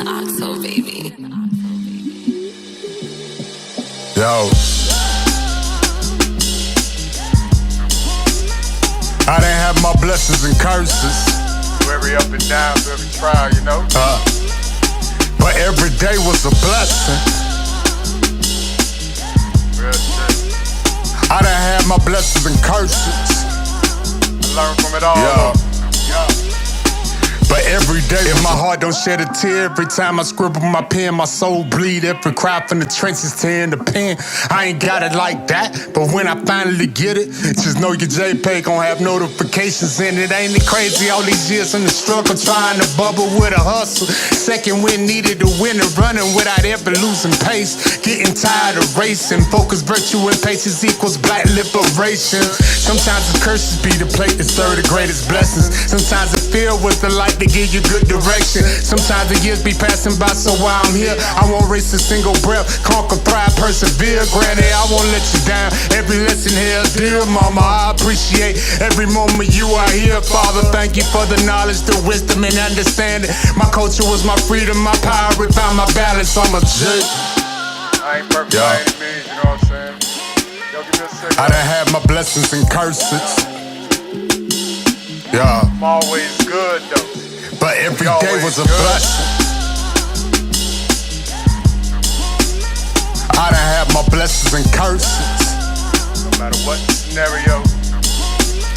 Octo, baby. Yo. I didn't have my blessings and curses. Through every up and down, through every trial, you know. But every day was a blessing. Real shit. I done had my blessings and curses. I learned from it all. Yeah. Yeah. But every day, if my heart don't shed a tear, every time I scribble my pen, my soul bleed. Every cry from the trenches to in the pen. I ain't got it like that, but when I finally get it, just know your JPay gon' have notifications in it. Ain't it crazy all these years in the struggle, trying to bubble with a hustle. Second win needed to win and running without ever losing pace. Getting tired of racing. Focus, virtue, and patience equals black liberation. Sometimes the curses be the plate that serve the greatest blessings. Sometimes the fear was the light to give you good direction. Sometimes the years be passing by, so while I'm here, I won't waste a single breath. Conquer, thrive, persevere. Granted, I won't let you down. Every lesson here is dear, mama. I appreciate every moment you are here, Father. Thank you for the knowledge, the wisdom, and understanding. My culture was my freedom, my power, and found my balance. I'm a G. I ain't perfect by any means, you know what I'm saying? Yo, give me a second. I done had my blessings and curses. Yeah. I'm always good, though. But every day was a blessing. I done had my blessings and curses. No matter what scenario,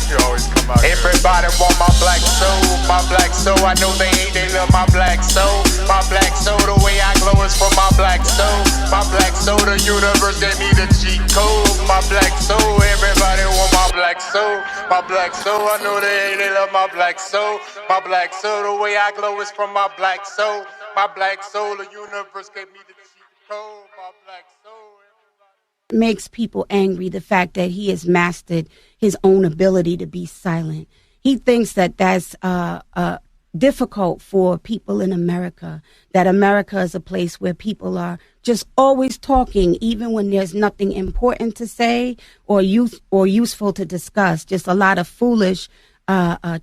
you always come out. Everybody want my black soul, my black soul. I know they hate, they love my black soul. My black soul, the way I glow is from my black soul. My black soul, the universe gave me the cheat code. My black soul, everybody want my black soul. My black soul, I know they hate, they love my black soul. My black soul, the way I glow is from my black soul. My black soul, the universe gave me the cheat code. My black soul. Makes people angry, the fact that he has mastered his own ability to be silent. He thinks that that's difficult for people in America, that America is a place where people are just always talking, even when there's nothing important to say or useful to discuss, just a lot of foolish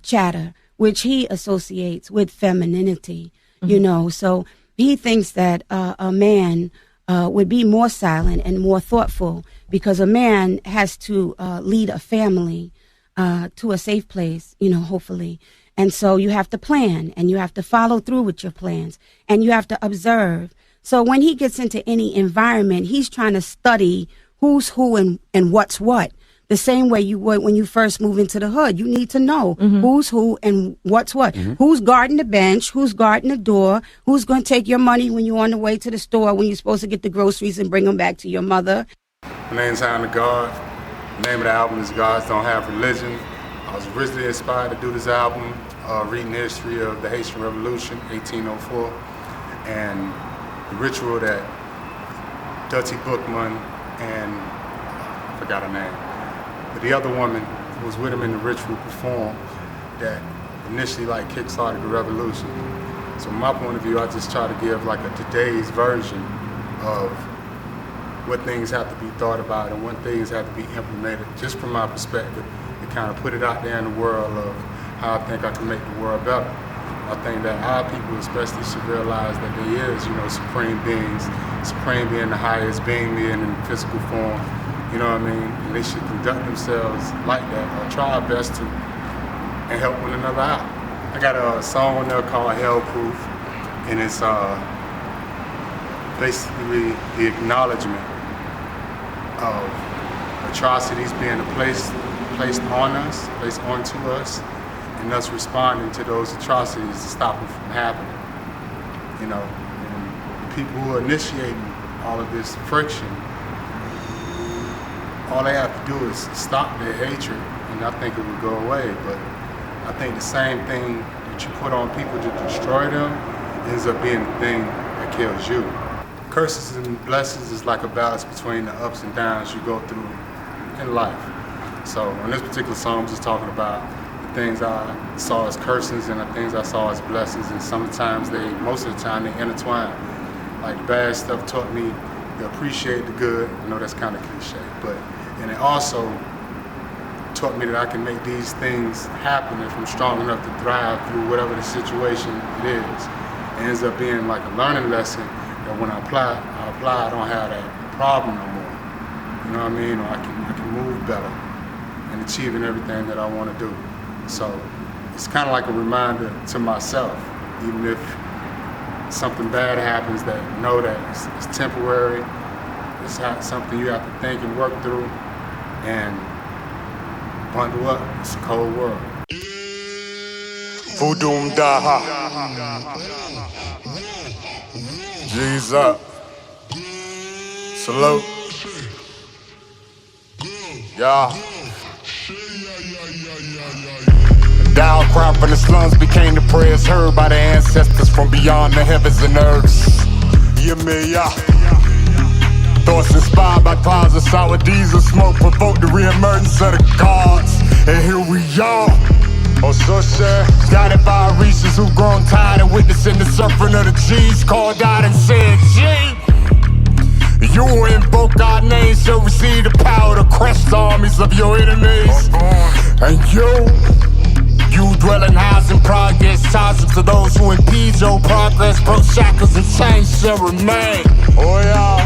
chatter, which he associates with femininity, you know. So he thinks that a man would be more silent and more thoughtful, because a man has to lead a family to a safe place, you know, hopefully. And so you have to plan, and you have to follow through with your plans, and you have to observe. So when he gets into any environment, he's trying to study who's who and what's what. The same way you would when you first move into the hood. You need to know who's who and what's what. Who's guarding the bench, who's guarding the door, who's going to take your money when you're on the way to the store, when you're supposed to get the groceries and bring them back to your mother. My name's Hound. The name of the album is Godz Don't Have Religion. I was originally inspired to do this album, reading the history of the Haitian Revolution, 1804, and the ritual that Dutty Bookman and I forgot her name, but the other woman who was with him in the ritual performed that initially like kickstarted the revolution. So from my point of view, I just try to give like a today's version of what things have to be thought about and when things have to be implemented, just from my perspective, and kind of put it out there in the world of how I think I can make the world better. I think that our people especially should realize that there is, you know, supreme beings, supreme being the highest, being being in physical form, you know what I mean? And they should conduct themselves like that, or try our best to, and help one another out. I got a song on there called Hell Proof, and it's basically the acknowledgement of atrocities being placed on us, placed onto us, and us responding to those atrocities to stop them from happening. You know, and the people who are initiating all of this friction, all they have to do is stop their hatred, and I think it would go away. But I think the same thing that you put on people to destroy them ends up being the thing that kills you. Curses and blessings is like a balance between the ups and downs you go through in life. So on this particular song, I'm just talking about the things I saw as curses and the things I saw as blessings, and sometimes most of the time they intertwine. Like the bad stuff taught me to appreciate the good. I know that's kind of cliche, and it also taught me that I can make these things happen if I'm strong enough to thrive through whatever the situation it is. It ends up being like a learning lesson that when I apply, I don't have that problem no more. You know what I mean? Or I can move better in achieving everything that I want to do. So it's kind of like a reminder to myself, even if something bad happens, that know that it's temporary. It's something you have to think and work through, and bundle up. It's a cold world. Voodoo Daha. G's up. Salute. Yeah. Dial cry from the slums became the prayers heard by the ancestors from beyond the heavens and earths. Yeah. Thoughts inspired by clouds of sour diesel smoke provoked the re-emergence of the gods. And here we are. Oh, so sad. Guided by Orishas who've grown tired of witnessing the suffering of the G's. Called out and said, G, you who invoke our names shall receive the power to crush the armies of your enemies. And you dwell in housing progress, toxic to those who impede your progress. Broke shackles and chains shall remain. Oh yeah.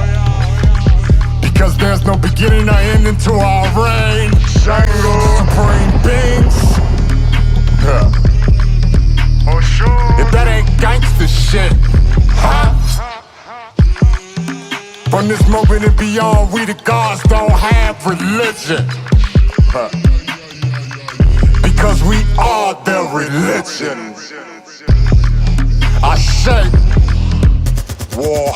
Because there's no beginning or ending to our reign. Supreme beings. Yeah. Oh sure. If that ain't gangsta shit, huh? From this moment and beyond, we the gods don't have religion. Huh. Because we are their religion. I say, war.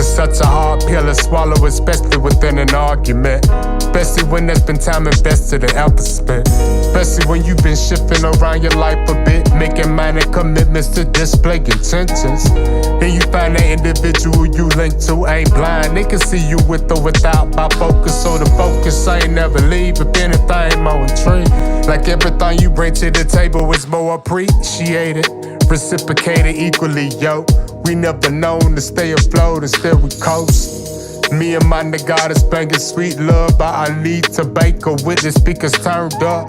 Such a hard pill to swallow, especially within an argument. Especially when there's been time invested and effort spent. Especially when you've been shifting around your life a bit, making minor commitments to display intentions. Then you find that individual you link to ain't blind. They can see you with or without by focus. So the focus ain't never leave. If anything, more intrigued. Like everything you bring to the table is more appreciated, reciprocated equally, yo. We never known to stay afloat and still we coast. Me and my NiGGodess banging sweet love, but I need to bake a with the speakers turned up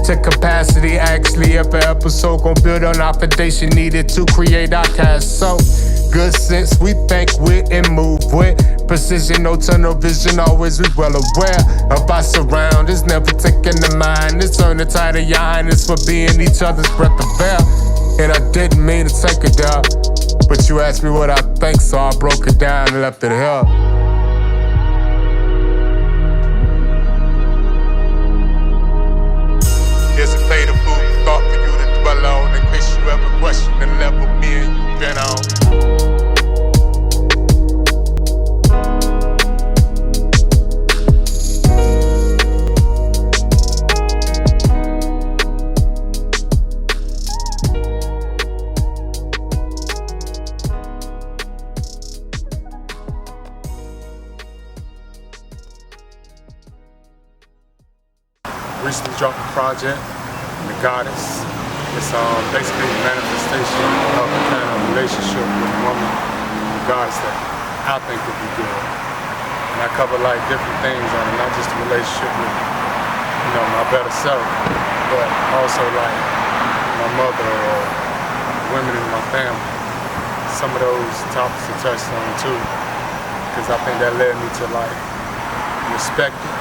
to capacity. Actually, every episode gon' build on our foundation needed to create our cast. So, good sense we think with and move with precision, no tunnel vision. Always we well aware of our surroundings, never taking the mind. It's on the tide of your highness for being each other's breath of air. And I didn't mean to take it down, but you asked me what I think, so I broke it down and left it here. Here's a plate of food for thought for you to dwell on, in case you ever question the level me and you been on. Recently dropped a project, NiGGodess. It's basically a manifestation of a kind of relationship with a woman, NiGGodess, that I think would be good. And I cover like different things on it, not just a relationship with, you know, my better self, but also like my mother or women in my family. Some of those topics are touched on too, because I think that led me to like respect it.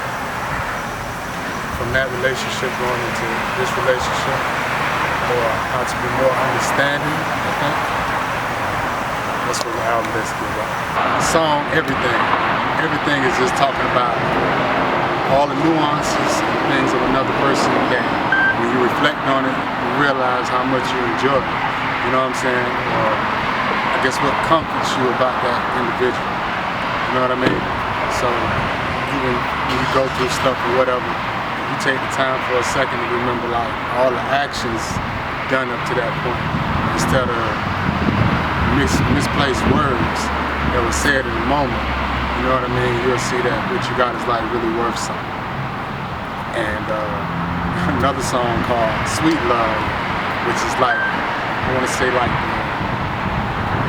From that relationship going into this relationship, or how to be more understanding, I think. That's what the album basically about. The song, everything. Everything is just talking about all the nuances and things of another person that when you reflect on it, you realize how much you enjoy it. You know what I'm saying? Or I guess what comforts you about that individual. You know what I mean? So even when you go through stuff or whatever, you take the time for a second to remember like all the actions done up to that point, instead of misplaced words that were said in the moment. you know what I mean, you'll see that what you got is like really worth something. And another song called Sweet Love, which is like, I want to say like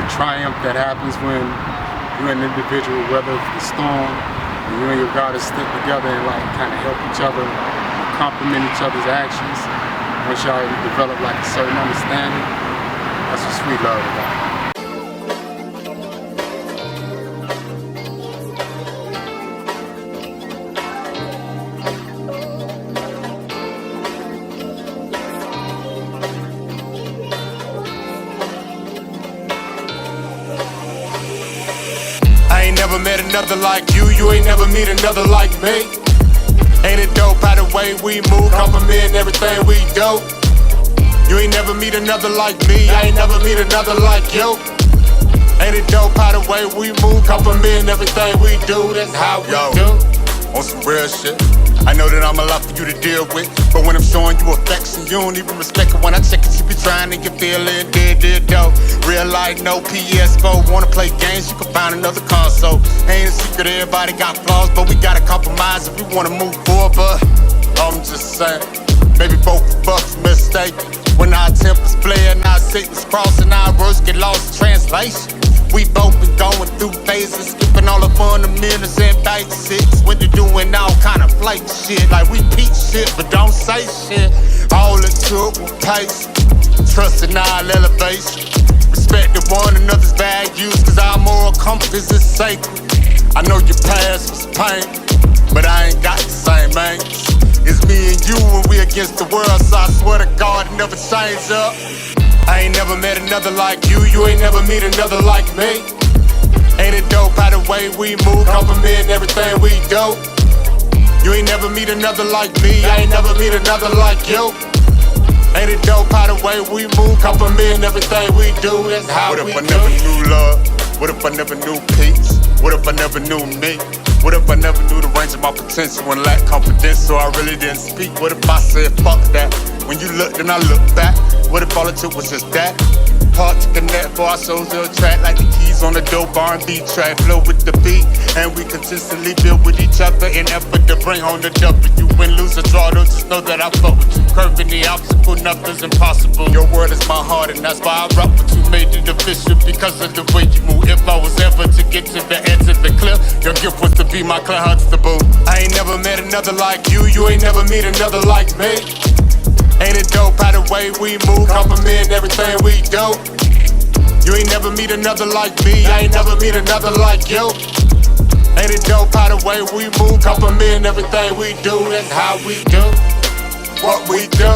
the triumph that happens when you're an individual, weather the storm, and you and your goddess stick together and like kind of help each other, complement each other's actions. Once y'all develop like a certain understanding, that's what Sweet Love is about. I ain't never met another like you, you ain't never meet another like me. Ain't it dope how the way we move, compliment everything we do. You ain't never meet another like me, I ain't never meet another like you. Ain't it dope how the way we move, compliment everything we do, that's how we do. On some real shit, I know that I'm a lot for you to deal with, but when I'm showing you affection, you don't even respect it. When I check it, you be trying to get feeling, did though. Real life, no PS4, wanna play games, you can find another console. Ain't a secret, everybody got flaws, but we gotta compromise if we wanna move forward. But I'm just saying, maybe both of us mistake. When our tempers flare and our sickness cross and our words get lost in translation. We both been going through phases, skipping all the fundamentals and basics. When you're doing all kind of flake shit, like we peep shit, but don't say shit. All it took was pace, trust in our elevation. Respect to one another's values, cause our moral compass is sacred. I know your past was pain, but I ain't got the same angst. It's me and you when we against the world, so I swear to God it never change up. I ain't never met another like you, you ain't never meet another like me. Ain't it dope how the way we move, compliment everything we do. You ain't never meet another like me, I ain't never meet another like you. Ain't it dope how the way we move, compliment everything we do, that's how we do. What if I never knew love? What if I never knew peace? What if I never knew me? What if I never knew the range of my potential and lacked confidence, so I really didn't speak? What if I said fuck that? When you looked and I looked back, what if all it took was just that? Hard to connect for our souls to attract, like the keys on the dope R&B track. Flow with the beat, and we consistently build with each other in effort to bring home the W. Win, lose, or draw, don't just know that I fuck with you. Curving the obstacle, nothing's impossible. Your word is my heart, and that's why I rock with you. Made it official because of the way you move. If I was ever to get to the edge of the cliff, your gift was to be my clear Huxtable. I ain't never met another like you, you ain't never meet another like me. Ain't it dope how the way we move, compliment everything we do. You ain't never meet another like me, I ain't never meet another like you. Ain't it dope how the way we move, compliment everything we do, that's how we do what we do.